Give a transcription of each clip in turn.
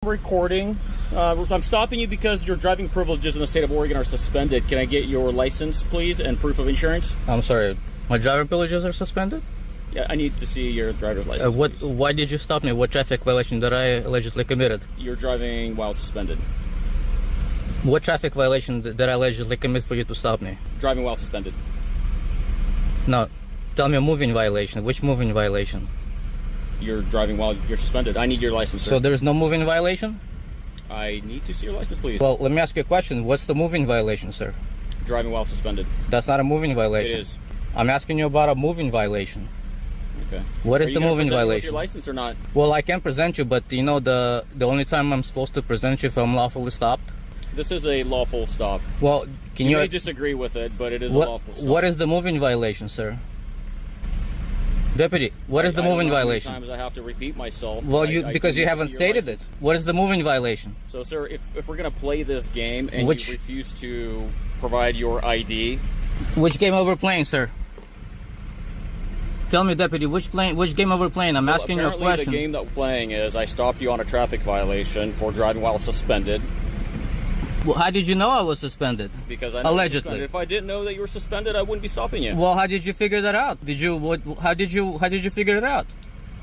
Recording. I'm stopping you because your driving privileges in the state of Oregon are suspended. Can I get your license, please, and proof of insurance? I'm sorry, my driver privileges are suspended? Yeah, I need to see your driver's license, please. Why did you stop me? What traffic violation did I allegedly committed? You're driving while suspended. What traffic violation did I allegedly commit for you to stop me? Driving while suspended. No, tell me a moving violation. Which moving violation? You're driving while you're suspended. I need your license, sir. So there's no moving violation? I need to see your license, please. Well, let me ask you a question. What's the moving violation, sir? Driving while suspended. That's not a moving violation. It is. I'm asking you about a moving violation. Okay. What is the moving violation? Your license or not? Well, I can present you, but you know the only time I'm supposed to present you if I'm lawfully stopped? This is a lawful stop. Well, can you you may disagree with it, but it is a lawful stop. What is the moving violation, sir? Deputy, what is the moving violation? How many times I have to repeat myself? Well, because you haven't stated it. What is the moving violation? So, sir, if we're going to play this game and you refuse to provide your ID... Which game are we playing, sir? Tell me, Deputy, which game are we playing? I'm asking you a question. Apparently the game that we're playing is I stopped you on a traffic violation for driving while suspended. Well, how did you know I was suspended? Because I know allegedly. If I didn't know that you were suspended, I wouldn't be stopping you. Well, how did you figure that out? How did you figure it out?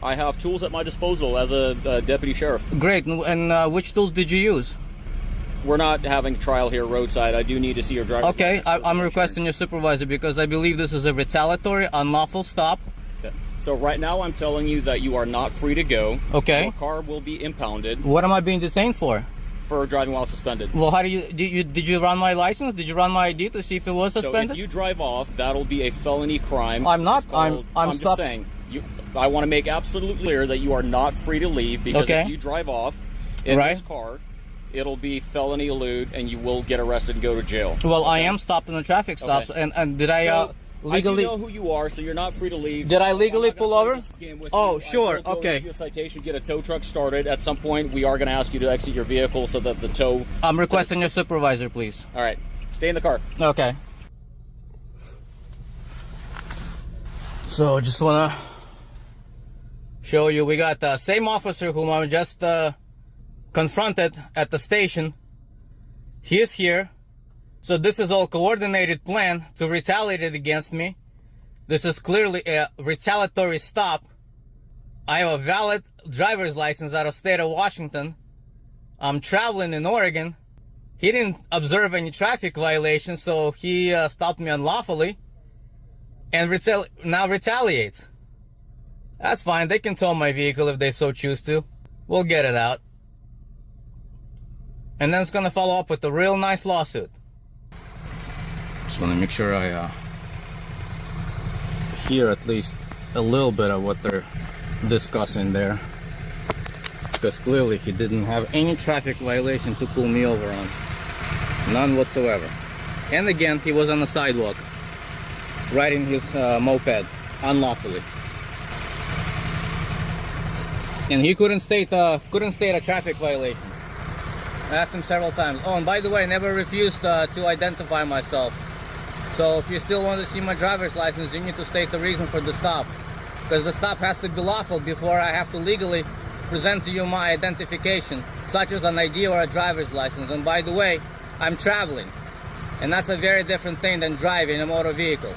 I have tools at my disposal as a deputy sheriff. Great. And which tools did you use? We're not having a trial here roadside. I do need to see your driver's license. Okay, I'm requesting your supervisor because I believe this is a retaliatory, unlawful stop. Okay. So right now I'm telling you that you are not free to go. Okay. Your car will be impounded. What am I being detained for? For driving while suspended. Well, how did you run my license? Did you run my ID to see if it was suspended? So if you drive off, that'll be a felony crime. I'm not. I'm just saying. I want to make absolutely clear that you are not free to leave because if you drive off in this car, it'll be felony elude and you will get arrested and go to jail. Well, I am stopped in the traffic stops, and did I legally? I do know who you are, so you're not free to leave. Did I legally pull over? Oh, sure. I will okay. Issue a citation, get a tow truck started. At some point, we are going to ask you to exit your vehicle so that the tow. I'm requesting your supervisor, please. All right, stay in the car. Okay. So, just wanna show you, we got the same officer whom I just confronted at the station. He is here. So this is all coordinated plan to retaliate against me. This is clearly a retaliatory stop. I have a valid driver's license out of state of Washington. I'm traveling in Oregon. He didn't observe any traffic violations, so he stopped me unlawfully and now retaliates. That's fine. They can tow my vehicle if they so choose to. We'll get it out. And then it's going to follow up with a real nice lawsuit. Just want to make sure I hear at least a little bit of what they're discussing there. Because clearly he didn't have any traffic violation to pull me over on. None whatsoever. And again, he was on the sidewalk, riding his moped, unlawfully. And he couldn't state a traffic violation. I asked him several times. Oh, and by the way, I never refused to identify myself. So if you still want to see my driver's license, you need to state the reason for the stop. Because the stop has to be lawful before I have to legally present to you my identification, such as an ID or a driver's license. And by the way, I'm traveling. And that's a very different thing than driving a motor vehicle.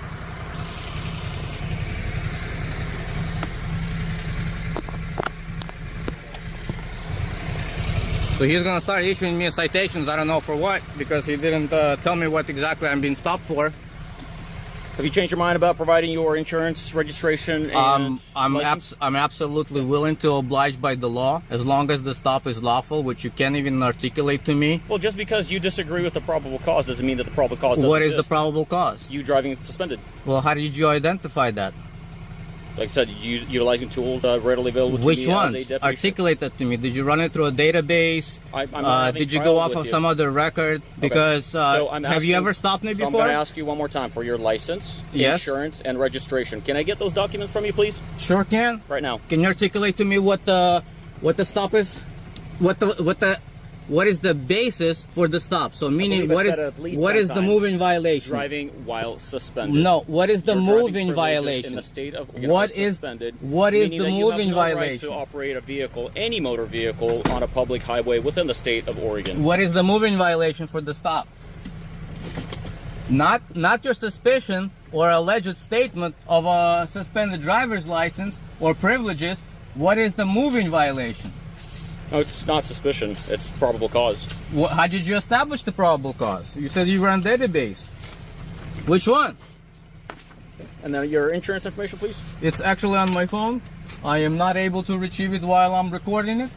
So he's gonna start issuing me citations. I don't know for what, because he didn't tell me what exactly I'm being stopped for. Have you changed your mind about providing your insurance, registration, and I'm absolutely willing to oblige by the law, as long as the stop is lawful, which you can't even articulate to me. Well, just because you disagree with the probable cause doesn't mean that the probable cause doesn't exist. What is the probable cause? You driving suspended. Well, how did you identify that? Like I said, utilizing tools readily available to Which me ones? as a deputy. Articulate that to me. Did you run it through a database? Did you go off of some other record? Because have you ever stopped me before? So I'm going to ask you one more time for your license, insurance, and registration. Can I get those documents from you, please? Sure can. Right now. Can you articulate to me what the stop is? What what is the basis for the stop? So meaning believe what it is said at least what 10 is the times. moving violation? Driving while suspended. No, what is the Your driving moving privileges violation? in the state of What are is suspended, what is meaning the that you moving have no violation? right to operate a vehicle, any motor vehicle, on a public highway within the state of Oregon. What is the moving violation for the stop? Not your suspicion or alleged statement of a suspended driver's license or privileges. What is the moving violation? No, it's not suspicion. It's probable cause. How did you establish the probable cause? You said you ran database. Which one? And then your insurance information, please. It's actually on my phone. I am not able to retrieve it while I'm recording it.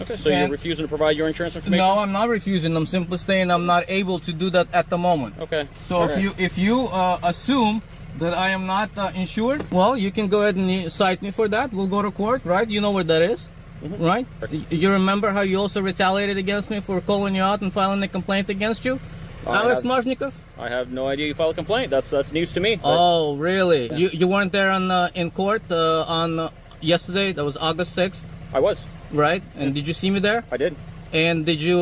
Okay, so you're refusing to provide your insurance information? No, I'm not refusing. I'm simply saying I'm not able to do that at the moment. Okay. So if you assume that I am not insured, well, you can go ahead and cite me for that. We'll go to court, right? You know where that is, right? You remember how you also retaliated against me for calling you out and filing a complaint against you, Alex Marzhnikov? I have no idea you filed a complaint. That's news to me. Oh, really? Yeah. You weren't there on in court on yesterday? That was August 6th. I was. Right? And did you see me there? I did. And did you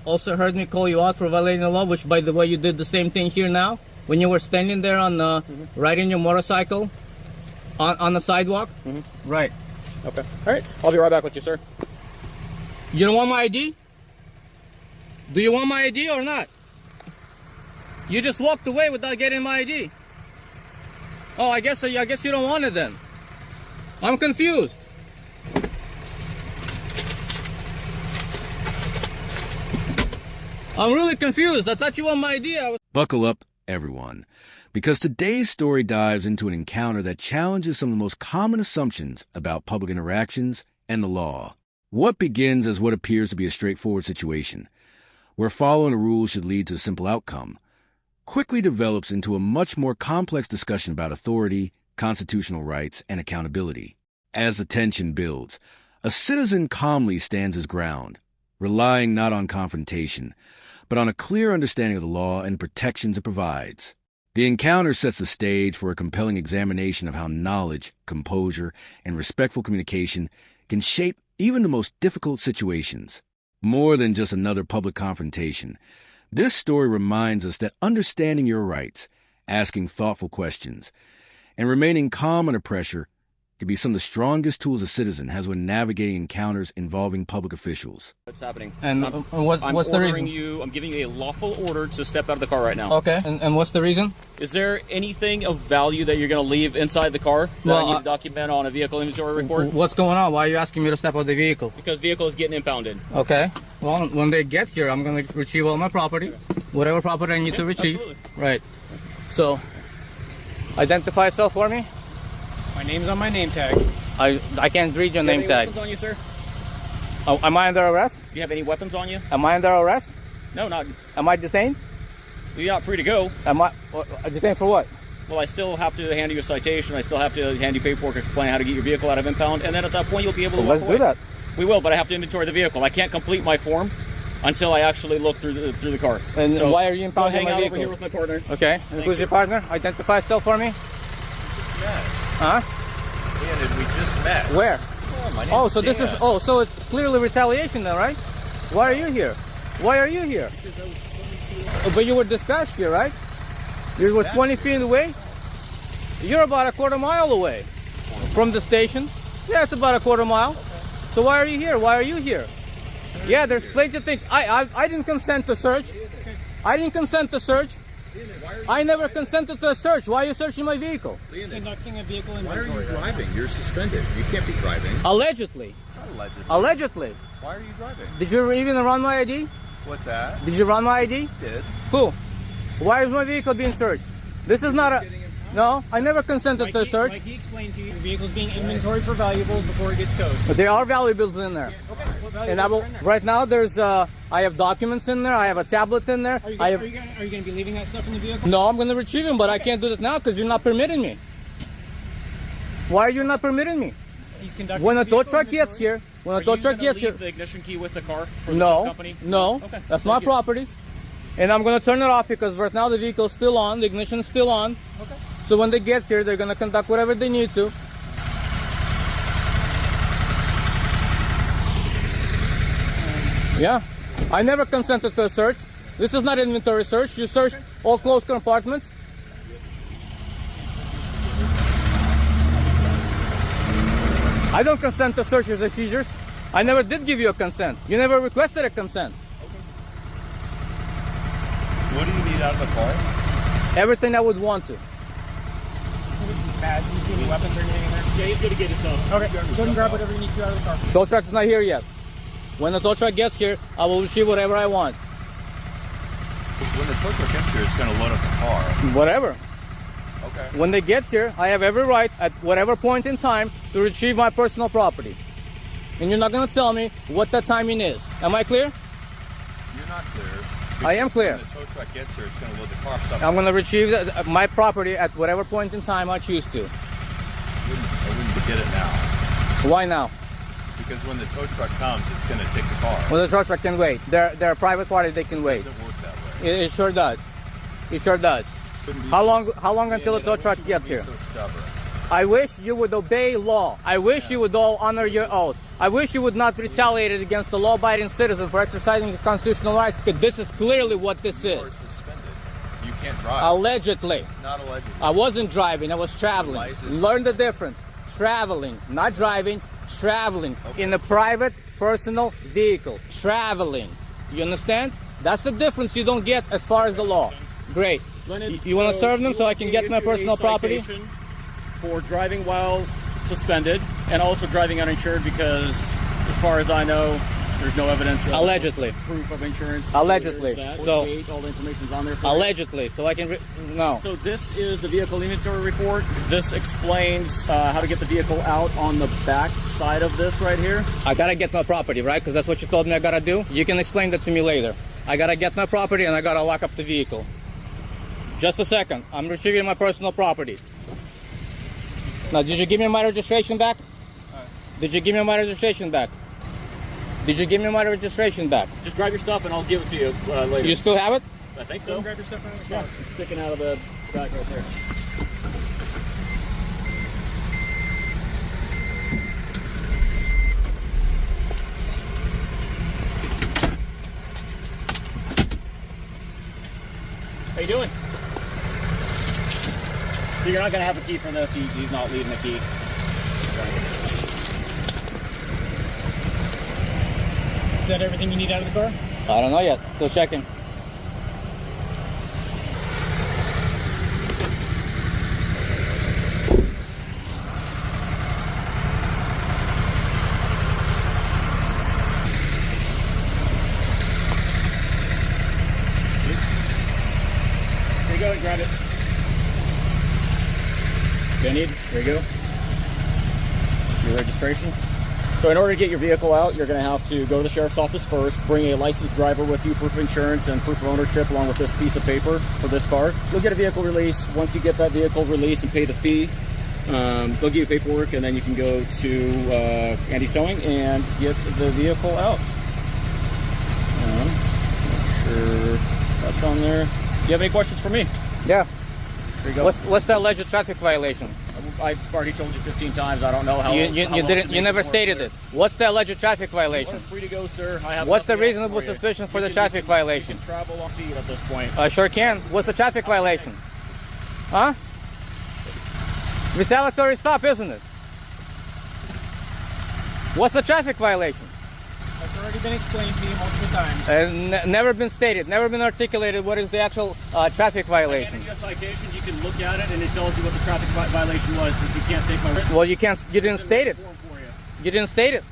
also heard me call you out for violating the law, which, by the way, you did the same thing here now when you were standing there on riding your motorcycle on the sidewalk? Right. Okay. All right. I'll be right back with you, sir. You don't want my ID? Do you want my ID or not? You just walked away without getting my ID. Oh, I guess you don't want it then. I'm confused. I'm really confused. I thought you want my ID. Buckle up, everyone, because today's story dives into an encounter that challenges some of the most common assumptions about public interactions and the law. What begins as what appears to be a straightforward situation, where following a rule should lead to a simple outcome, quickly develops into a much more complex discussion about authority, constitutional rights, and accountability. As the tension builds, a citizen calmly stands his ground, relying not on confrontation, but on a clear understanding of the law and protections it provides. The encounter sets the stage for a compelling examination of how knowledge, composure, and respectful communication can shape even the most difficult situations. More than just another public confrontation, this story reminds us that understanding your rights, asking thoughtful questions, and remaining calm under pressure can be some of the strongest tools a citizen has when navigating encounters involving public officials. What's happening? And what's the reason? I'm giving you a lawful order to step out of the car right now. Okay, and what's the reason? Is there anything of value that you're going to leave inside the car that I need to document on a vehicle inventory report? What's going on? Why are you asking me to step out of the vehicle? Because vehicle is getting impounded. Okay. Well, when they get here, I'm going to retrieve all my property, whatever property I need to retrieve. Absolutely. Right. So, identify yourself for me. My name's on my name tag. I can't read your name tag. Do you have any weapons on you, sir? Oh, am I under arrest? Do you have any weapons on you? Am I under arrest? No, not. Am I detained? You're not free to go. Am I detained for what? Well, I still have to hand you a citation. I still have to hand you paperwork explaining how to get your vehicle out of impound. And then at that point, you'll be able to walk Let's away. do that. We will, but I have to inventory the vehicle. I can't complete my form until I actually look through the car. And so why are you go impounding hang my out vehicle? over here with my partner. Okay. And who's your partner? Identify yourself for me. Just met. Huh? We just met. Where? Oh, my name's Oh, so this Dan. is so it's clearly retaliation then, right? Why are you here? Why are you here? But you were dispatched here, right? You were 20 feet away. You're about a quarter mile away from the station. Yeah, it's about a quarter mile. So why are you here? Why are you here? Yeah, there's plenty of things. I didn't consent to search. I didn't consent to search. I never consented to a search. Why are you searching my vehicle? He's conducting a vehicle Why are inventory. you driving? You're suspended. You can't be driving. Allegedly. It's not allegedly. Allegedly. Why are you driving? Did you even run my ID? What's that? Did you run my ID? Did. Who? Why is my vehicle being searched? This is not a... No, I never consented to a search. Like he explained to you, the vehicle's being inventoried for valuables before it gets towed. But there are valuables in there. Okay. What valuables And I will, are in there? right now there's, I have documents in there. I have a tablet in there. Are you I going have, to be leaving that stuff in the vehicle? no, I'm going to retrieve them, but I can't do that now because you're not permitting me. Why are you not permitting me? He's conducting When a tow vehicle truck gets inventory. here, when Are a tow you truck gonna gets here, leave the ignition key with the car for the no, company? no, Okay. that's Thank my you. property. And I'm going to turn it off because right now the vehicle's still on, the ignition's still on. Okay. So when they get here, they're going to conduct whatever they need to. Yeah. I never consented to a search. This is not inventory search. You searched all closed compartments. I don't consent to searches or seizures. I never did give you a consent. You never requested a consent. What do you need out of the car? Everything I would want to. Pads, you see any weapons or anything in there? Yeah, he's gonna get his stuff. Okay, go ahead and grab whatever you need to out of the car. Tow truck's not here yet. When the tow truck gets here, I will receive whatever I want. When the tow truck gets here, it's going to load up the car. Whatever. Okay. When they get here, I have every right at whatever point in time to retrieve my personal property. And you're not going to tell me what that timing is. Am I clear? You're not clear. I am clear. When the tow truck gets here, it's going to load the car up. I'm going to retrieve my property at whatever point in time I choose to. I wouldn't get it now. Why now? Because when the tow truck comes, it's going to take the car. Well, the tow truck can wait. They're a private party. They can It wait. doesn't work that way. It sure does. It sure does. How long until the tow truck gets here? So stubborn. I wish you would obey law. I wish you would all honor your oath. I wish you would not retaliate against the law-abiding citizen for exercising your constitutional rights, because this is clearly what this You are is. suspended. You can't drive. Allegedly. Not allegedly. I wasn't driving, I was traveling. License. Learn the difference. Traveling, not driving, traveling in a private personal vehicle. Traveling. You understand? That's the difference you don't get as far as the law. Great. You want to serve them so I can get my personal property? For driving while suspended and also driving uninsured, because as far as I know, there's no evidence of Allegedly. proof of insurance. Allegedly. So all the information's on there for you. Allegedly. So I can... No. So this is the vehicle inventory report. This explains how to get the vehicle out on the back side of this right here. I gotta get my property, right? Because that's what you told me I gotta do. You can explain that to me later. I gotta get my property and I gotta lock up the vehicle. Just a second. I'm retrieving my personal property. Now, did you give me my registration back? Did you give me my registration back? Did you give me my registration back? Just grab your stuff and I'll give it to you later. You still have it? I think so. Grab your stuff out of the Yeah, car. it's sticking out of the back right there. How you doing? So you're not going to have a key for this. He's not leaving the key. Is that everything you need out of the car? I don't know yet. Still checking. Here you go, and grab it. Here you go. Your registration. So in order to get your vehicle out, you're going to have to go to the sheriff's office first, bring a licensed driver with you, proof of insurance and proof of ownership along with this piece of paper for this car. You'll get a vehicle release. Once you get that vehicle released and pay the fee, they'll give you paperwork, and then you can go to Andy's Towing and get the vehicle out. Make sure that's on there. Do you have any questions for me? Yeah. Here you go. What's the alleged traffic violation? I've already told you 15 times. I don't know how. You how else didn't. to You make never more stated clear. it. What's the alleged traffic You are violation? free to go, sir. I have What's the nothing else reasonable for you. suspicion for You the can- traffic you violation? can travel on feet at this point. I sure can. What's the traffic violation? Huh? Retaliatory stop, isn't it? What's the traffic violation? That's already been explained to you multiple times. Never been stated, never been articulated what is the actual traffic I violation. handed you a citation. You can look at it, and it tells you what the traffic violation was. Since you can't take my written. Well, you didn't state it. form for you. You didn't state it.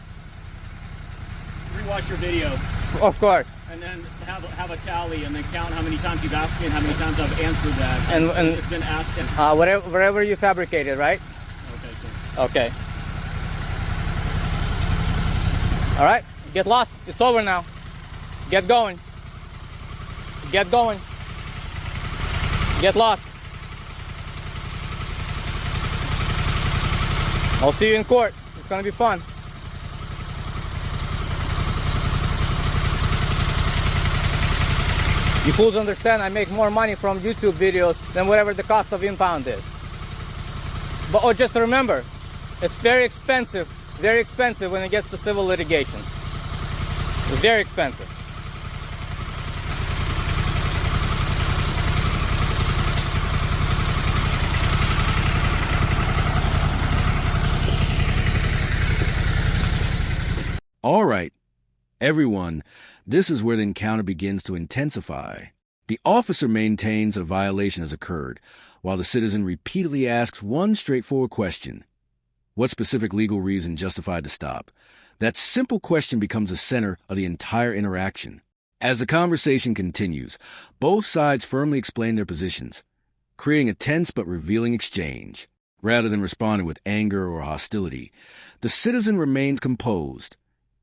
Rewatch your video, Of course. and then have a tally, and then count how many times you've asked me and how many times I've answered that. And it's been asked. And, Wherever you fabricated, right? okay, so Okay. All right. Get lost. It's over now. Get going. Get going. Get lost. I'll see you in court. It's gonna be fun. You fools understand I make more money from YouTube videos than whatever the cost of impound is. But just remember, it's very expensive when it gets to civil litigation. It's very expensive. All right, everyone, this is where the encounter begins to intensify. The officer maintains a violation has occurred, while the citizen repeatedly asks one straightforward question. What specific legal reason justified the stop? That simple question becomes the center of the entire interaction. As the conversation continues, both sides firmly explain their positions, creating a tense but revealing exchange. Rather than responding with anger or hostility, the citizen remains composed,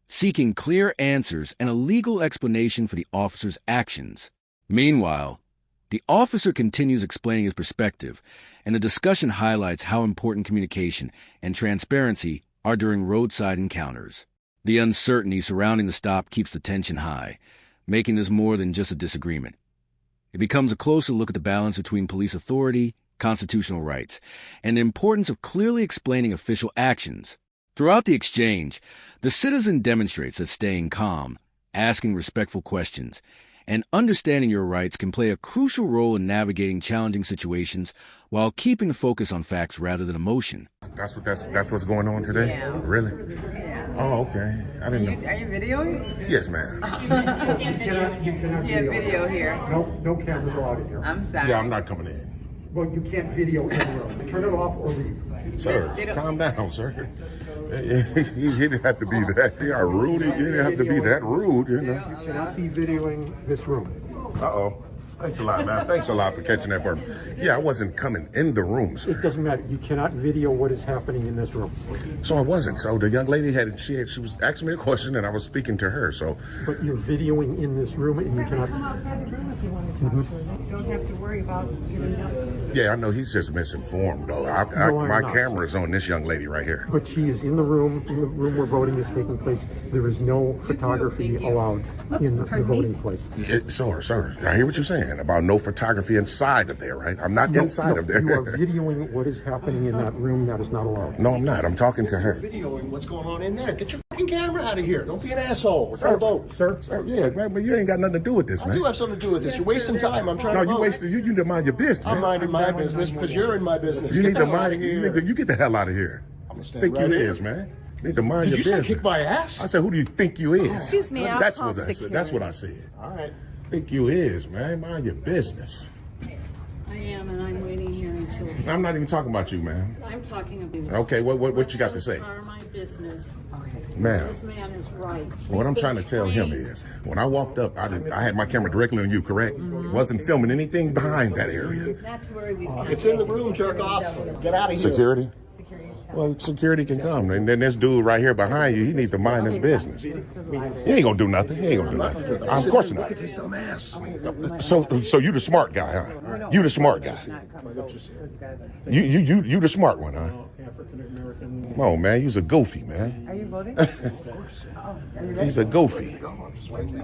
seeking clear answers and a legal explanation for the officer's actions. Meanwhile, the officer continues explaining his perspective, and the discussion highlights how important communication and transparency are during roadside encounters. The uncertainty surrounding the stop keeps the tension high, making this more than just a disagreement. It becomes a closer look at the balance between police authority, constitutional rights, and the importance of clearly explaining official actions. Throughout the exchange, the citizen demonstrates that staying calm, asking respectful questions, and understanding your rights can play a crucial role in navigating challenging situations while keeping the focus on facts rather than emotion. That's what's going on today? Yeah. Really? Yeah. Oh, okay. I didn't know. Are you videoing? Yes, ma'am. You cannot Yeah, video here. No cameras allowed in here. I'm sorry. Yeah, I'm not coming in. Well, you can't video in the room. Turn it off or leave. Sir, calm down, sir. You didn't have to be that. You are rude. You didn't have to be that rude, you know. You cannot be videoing this room. Uh-oh. Thanks a lot, man. Thanks a lot for catching that for me. Yeah, I wasn't coming in the room, It sir. doesn't matter. You cannot video what is happening in this room. So I wasn't. So the young lady she was asking me a question and I was speaking to her. So But you're videoing in this room and you cannot. Come outside the room if you want to talk to her. You don't have to worry about giving up. yeah, I know he's just misinformed though. No, I'm my not. camera is on this young lady right here. But she is in the room where voting is taking place. There is no photography allowed in the voting place. Sir, I hear what you're saying about no photography inside of there, right? I'm not inside of there. You are videoing what is happening in that room. That is not allowed. No, I'm not. I'm talking to her. Videoing what's going on in there. Get your fucking camera out of here. Don't be an asshole. We're trying to vote. Sir, Yeah, man, but you ain't got nothing to do with this, I man. do have something to do with this. You're wasting time. I'm trying No, to vote. you wasted. You need to mind your business. I'm Man. minding my business because you're in my business. You Get need the to hell out mind. of You, here. you get the hell out of here. I'm gonna stand Think right you here. is, man. You need to mind Did your you say business. kick my ass? I said, who do you think you is? Excuse me, I'll That's call what I said. security. That's what I said. All right. Think you is, man. Mind your business. I am, and I'm waiting here until. I'm not even talking about you, man. I'm talking about. Okay, what you got to say? Are my business. Ma'am. This man is right. What I'm He's trying to been tell him trained. is, when I walked up, I had my camera directly on you, correct? Wasn't filming anything behind that area. Not to worry, we've got It's in the room. Jerk off. Get out of here. Security? Well, security can come. And then this dude right here behind you, he needs to mind his business. He ain't gonna do nothing. He ain't gonna do nothing. Of course not. Look at his dumb ass. So you the smart guy, huh? You the smart guy. You the smart one, huh? African American. Come on, man. You's a goofy, man. Are you voting? He's a goofy.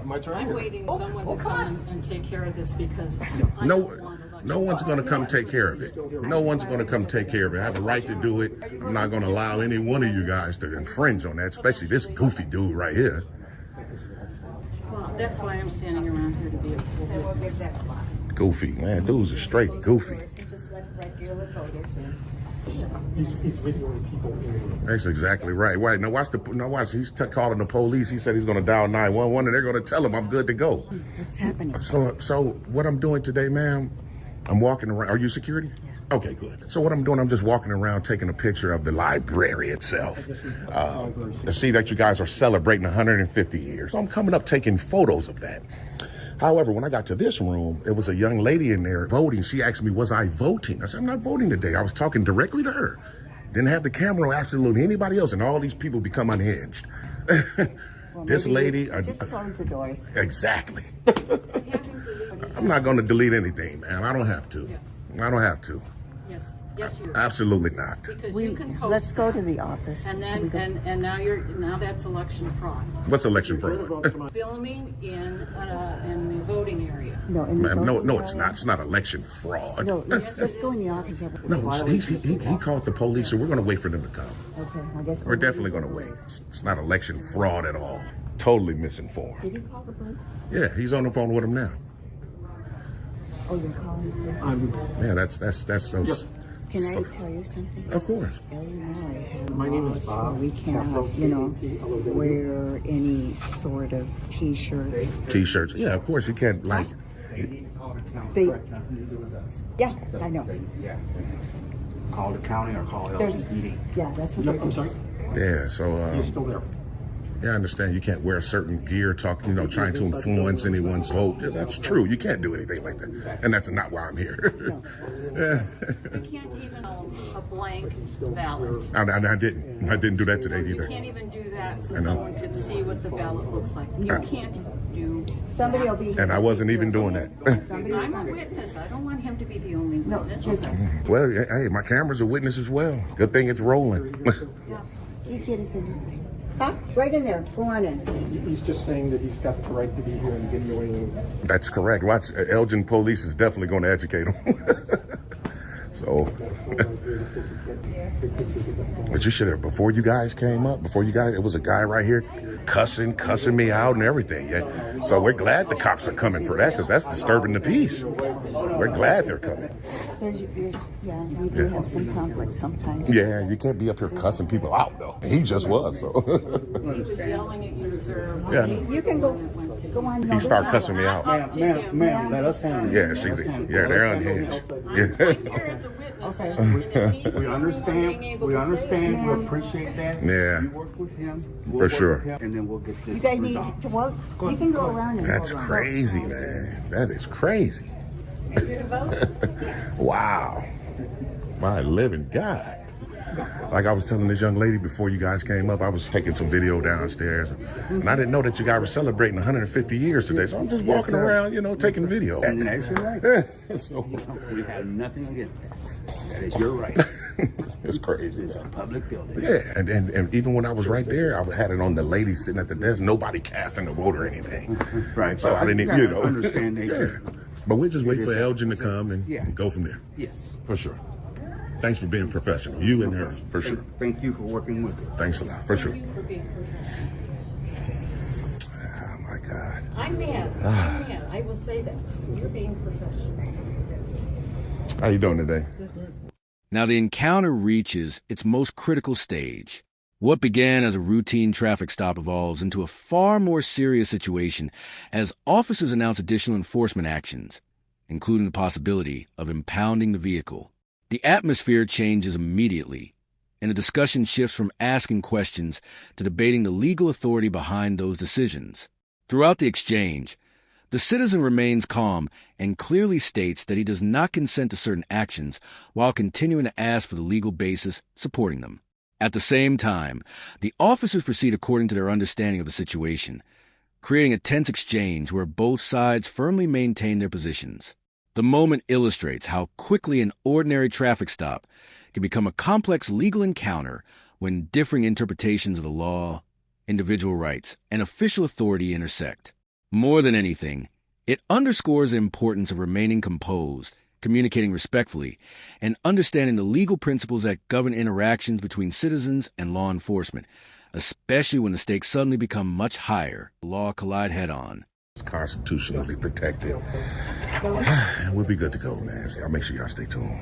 My turn. I'm waiting someone to come and take care of this because I No, don't want election no one's going to come take care of it. No one's going to come take care of it. I have a right to do it. I'm not going to allow any one of you guys to infringe on that, especially this goofy dude right here. Well, that's why I'm standing around here to be a witness. Goofy, man. Dude's a straight goofy. just let regular voters in. He's videoing people in the room. That's exactly right. Wait, now watch he's calling the police. He said he's going to dial 911 and they're going to tell him I'm good to go. What's happening? So what I'm doing today, ma'am, I'm walking around. Are you security? Yeah. Okay, good. So what I'm doing, I'm just walking around taking a picture of the library itself. To see that you guys are celebrating 150 years. So I'm coming up taking photos of that. However, when I got to this room, there was a young lady in there voting. She asked me, was I voting? I said, I'm not voting today. I was talking directly to her. Didn't have the camera on absolutely anybody else, and all these people become unhinged. This lady... Just close the doors. Exactly. I'm not going to delete anything, man. I don't have to. I don't have to. Yes, you are. Absolutely not. Because you can post Let's go to the office. and then and now that's election fraud. What's election fraud? Filming in the voting area. No, in the Ma'am, voting no, it's area. not. It's not election fraud. No, let's go in the office. No, he called the police, and we're going to wait for them to come. Okay, I guess We're definitely going to wait. It's not election fraud at all. Totally misinformed. Did you call the police? Yeah, he's on the phone with him now. Oh, you're calling the police? Yeah, that's so Can So- I tell you something? Of course. Illinois has My name is laws Bob. where we cannot, wear any sort of T-shirts. T-shirts. Yeah, of course you can't like. They, yeah, I know. Call the county or call There's, LTPD. yeah, that's what Yep, they're I'm sorry. Yeah, so He's still there. yeah, I understand you can't wear certain gear, trying to influence anyone's vote. Yeah, that's true. You can't do anything like that, and that's not why I'm here. Yeah. You can't even a blank ballot. I didn't do that today You either. can't even do that so I know. someone could see what the ballot looks like. You can't do. Somebody will be. And I wasn't even doing that. I'm a witness. I don't want him to be the only witness. Well, hey, my camera's a witness as well. Good thing it's rolling. You get us in. Huh? Right in there. Go on in. He's just saying that he's got the right to be here and videoing. That's correct. Watch, Elgin police is definitely going to educate him. So, but you should have, before you guys came up, it was a guy right here cussing me out and everything. Yeah. So we're glad the cops are coming for that, because that's disturbing the peace. So we're glad they're coming. Yeah, you do have some conflict sometimes. Yeah, you can't be up here cussing people out, though. He just was, so. He was yelling at you, sir. Yeah. You can go on. He started cussing me out. Ma'am, let us handle it. Yeah, they're unhinged. Yeah. Here as a witness. Okay. And if he's We the only one being able we to say it, understand, we appreciate that. Yeah. You work with him. We'll For work sure. with him, and then we'll get this You guys need resolved. to vote. You can go around and That's vote. crazy, man. That is crazy. Are you gonna vote? Wow. My living God. Like I was telling this young lady before you guys came up, I was taking some video downstairs, and I didn't know that you guys were celebrating 150 years today. So I'm just walking around, taking video. And that's your right. So, We have nothing against that. That is your right. it's crazy. It's a public building. Yeah, and even when I was right there, I had it on the lady sitting at the desk, nobody casting the vote or anything. Right. So I didn't even, Yeah, I understand that. Yeah. But we'll just wait It for is Elgin to come and go from there. Yes. For sure. Thanks for being professional. You and her, for sure. Thank you for working with us. Thanks a lot, for sure. For being professional. Oh my God. I'm mad. I'm mad. I will say that. You're being professional. How you doing today? Now the encounter reaches its most critical stage. What began as a routine traffic stop evolves into a far more serious situation as officers announce additional enforcement actions, including the possibility of impounding the vehicle. The atmosphere changes immediately, and the discussion shifts from asking questions to debating the legal authority behind those decisions. Throughout the exchange, the citizen remains calm and clearly states that he does not consent to certain actions while continuing to ask for the legal basis supporting them. At the same time, the officers proceed according to their understanding of the situation, creating a tense exchange where both sides firmly maintain their positions. The moment illustrates how quickly an ordinary traffic stop can become a complex legal encounter when differing interpretations of the law, individual rights, and official authority intersect. More than anything, it underscores the importance of remaining composed, communicating respectfully, and understanding the legal principles that govern interactions between citizens and law enforcement, especially when the stakes suddenly become much higher. The law collide head-on. It's constitutionally protected. And we'll be good to go, man. So I'll make sure y'all stay tuned.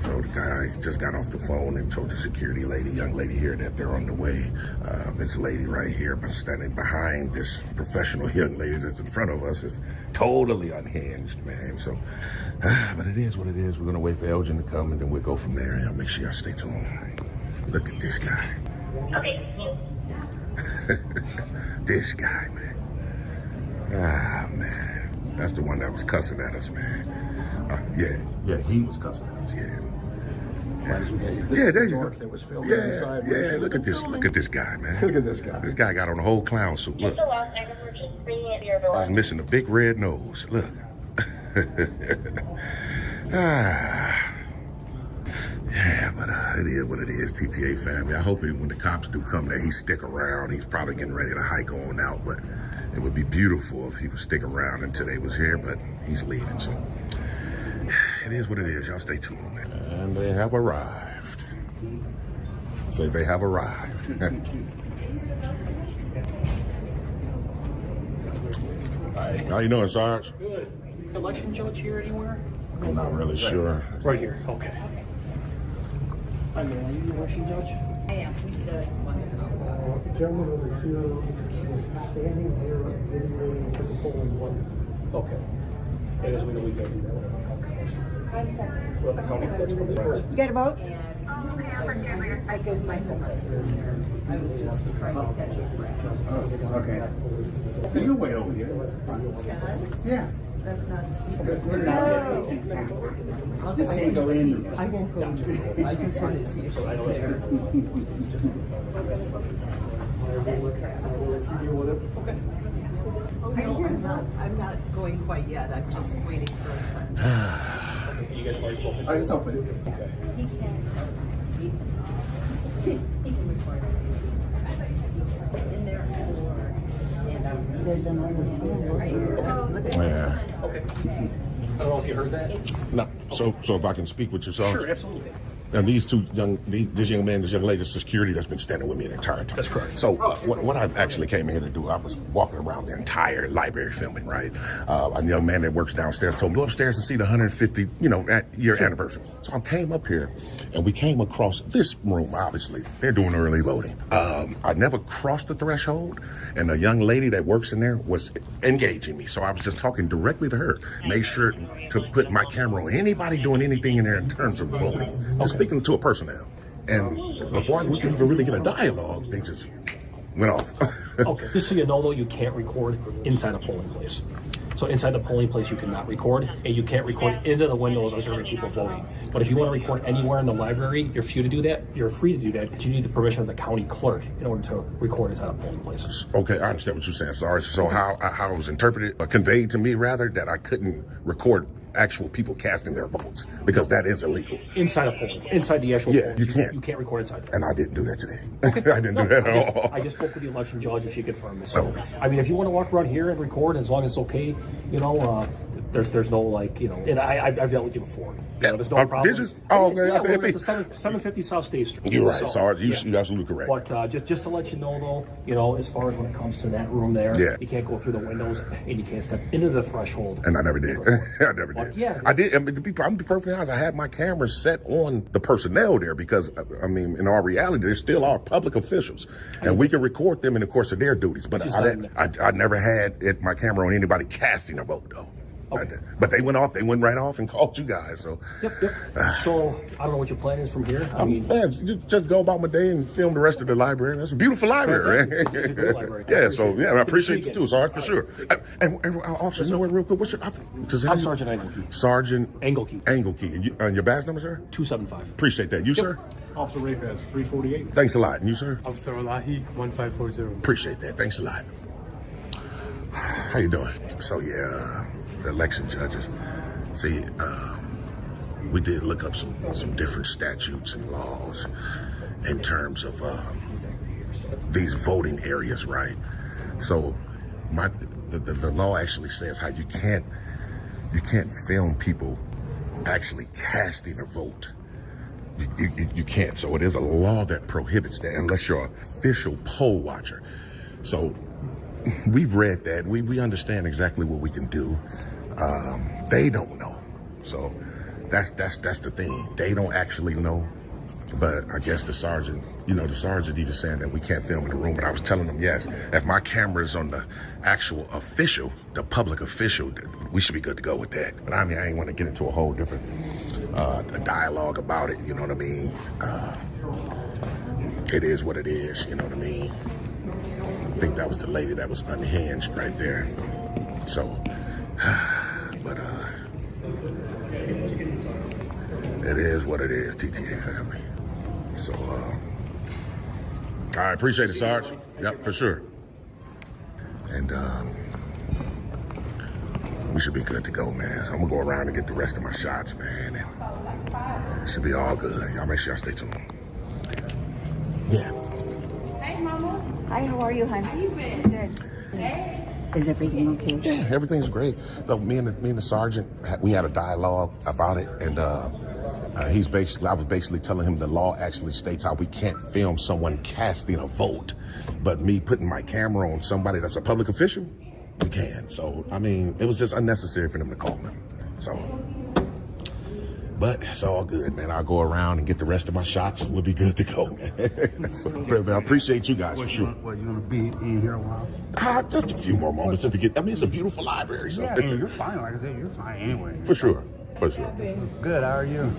So the guy just got off the phone and told the security lady, young lady here, that they're on the way. This lady right here, but standing behind this professional young lady that's in front of us, is totally unhinged, man. So, but it is what it is. We're gonna wait for Elgin to come, and then we'll go from there. And I'll make sure y'all stay tuned. Look at this guy. Okay. This guy, man. Ah, man. That's the one that was cussing at us, man. Yeah, he was cussing at us, yeah. Yeah, there you go. That was filmed Yeah, look at this guy, man. Look at this guy. This guy got on a whole clown suit, look. He's missing a big red nose, look. Yeah, but it is what it is, TTA family. I hope when the cops do come there, he stick around. He's probably getting ready to hike on out, but it would be beautiful if he would stick around until they was here, but he's leaving, so it is what it is. Y'all stay tuned. And they have arrived. Say they have arrived. How you doing, Sarge? Good. Election judge here anywhere? I'm not really sure. Right here. Okay. Hi, man. Are you the election judge? I am. We said. The gentleman over here was standing here videoing the polling place. Okay. And as we know, we go do that with the county clerk's from the You got a vote? I gave my I was just trying to catch it. Okay. So you wait over here. Yeah. That's not. I just can't go in. I won't go. I just want to see if she's there. I'm not going quite yet. I'm just waiting for a friend. You guys have already spoken. I just open it. Okay. He can record it. In there or stand up. There's another one. Look at that. Yeah. Okay. I don't know if you heard that. No. So if I can speak with you, Sarge. Sure, absolutely. And this young man, this young lady, this security that's been standing with me the entire time. That's correct. So what I actually came in here to do, I was walking around the entire library filming, right? A young man that works downstairs told me, go upstairs and see the 150, year anniversary. So I came up here and we came across this room, obviously. They're doing early voting. I never crossed the threshold, and a young lady that works in there was engaging me. So I was just talking directly to her. Make sure to put my camera on anybody doing anything in there in terms of voting. Just speaking to a person now. And before we could even really get a dialogue, they just went off. Okay. Just so you know, though, you can't record inside a polling place. So inside the polling place, you cannot record, and you can't record into the windows observing people voting. But if you want to record anywhere in the library, you're free to do that. You're free to do that, but you need the permission of the county clerk in order to record inside a polling place. Okay, I understand what you're saying, Sarge. So how it was interpreted, conveyed to me rather, that I couldn't record actual people casting their votes because that is illegal. Inside a polling, inside the actual polling, you can't. You can't record inside there. And I didn't do that today. Okay. I didn't do that at all. I just spoke with the election judge and she confirmed it. So, I mean, if you want to walk around here and record, as long as it's okay, there's no and I've dealt with you before. There's no problems. Did you? Oh, okay. Yeah, we're at the 750 South State Street. You're right, Sarge. You're absolutely correct. But just to let you know, though, as far as when it comes to that room there, you can't go through the windows and you can't step into the threshold. And I never did. I never did. Yeah. I did. I'm gonna be perfectly honest. I had my camera set on the personnel there because, in our reality, they still are public officials, and we can record them in the course of their duties. But I never had my camera on anybody casting a vote, though. Okay. But they went right off and called you guys. So. Yep. So I don't know what your plan is from here. I mean, just go about my day and film the rest of the library. That's a beautiful library. It's a good library. I appreciate you too, Sarge, for sure. And officer, real quick, what's your? I'm Sergeant Engelke. Sergeant Engelke. Engelke. And your badge number, sir? 275. Appreciate that. You, sir? Officer Rapaz, 348. Thanks a lot. And you, sir? Officer Alahi, 1540. Appreciate that. Thanks a lot. How you doing? So the election judges. See, we did look up some different statutes and laws in terms of these voting areas, right? So the law actually says how you can't film people actually casting a vote. You can't. So it is a law that prohibits that unless you're an official poll watcher. So we've read that. We understand exactly what we can do. They don't know. So that's the thing. They don't actually know. But I guess the sergeant even saying that we can't film in the room. But I was telling them, yes, if my camera's on the actual official, the public official, we should be good to go with that. But I ain't want to get into a whole different a dialogue about it. You know what I mean? It is what it is. You know what I mean? I think that was the lady that was unhinged right there. So, but it is what it is, TTA family. So, I appreciate it, Sarge. Yep, for sure. And we should be good to go, man. I'm gonna go around and get the rest of my shots, man. And it should be all good. Y'all make sure y'all stay tuned. Yeah. Hey, Mama. Hi, how are you, hon? How you been? Good. Hey. Is everything okay? Yeah, everything's great. So me and the sergeant, we had a dialogue about it, and I was basically telling him the law actually states how we can't film someone casting a vote, but me putting my camera on somebody that's a public official, we can. So it was just unnecessary for them to call him. So But it's all good, man. I'll go around and get the rest of my shots and we'll be good to go, man. So, I appreciate you guys for sure. What, you gonna be in here a while? Just a few more moments just to get, I mean, it's a beautiful library. So. Yeah, and you're fine. Like I said, you're fine anyway. For sure. For sure. Good, how are you?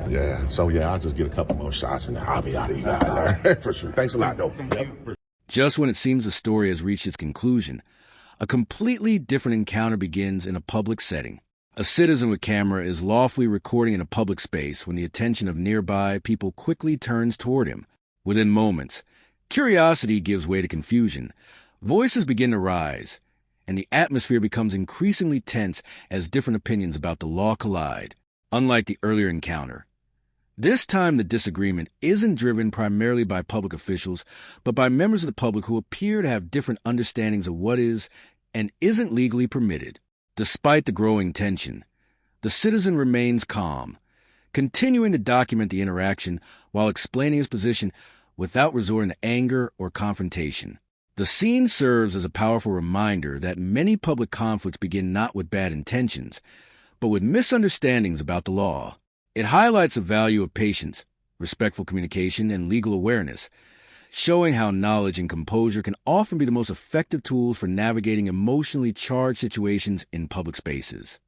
Yeah, so yeah, I'll just get a couple more shots and then I'll be out of you guys. For sure. Thanks a lot, though. Yep. Just when it seems the story has reached its conclusion, a completely different encounter begins in a public setting. A citizen with camera is lawfully recording in a public space when the attention of nearby people quickly turns toward him. Within moments, curiosity gives way to confusion. Voices begin to rise, and the atmosphere becomes increasingly tense as different opinions about the law collide. Unlike the earlier encounter, this time the disagreement isn't driven primarily by public officials, but by members of the public who appear to have different understandings of what is and isn't legally permitted. Despite the growing tension, the citizen remains calm, continuing to document the interaction while explaining his position without resorting to anger or confrontation. The scene serves as a powerful reminder that many public conflicts begin not with bad intentions, but with misunderstandings about the law. It highlights the value of patience, respectful communication, and legal awareness, showing how knowledge and composure can often be the most effective tools for navigating emotionally charged situations in public spaces.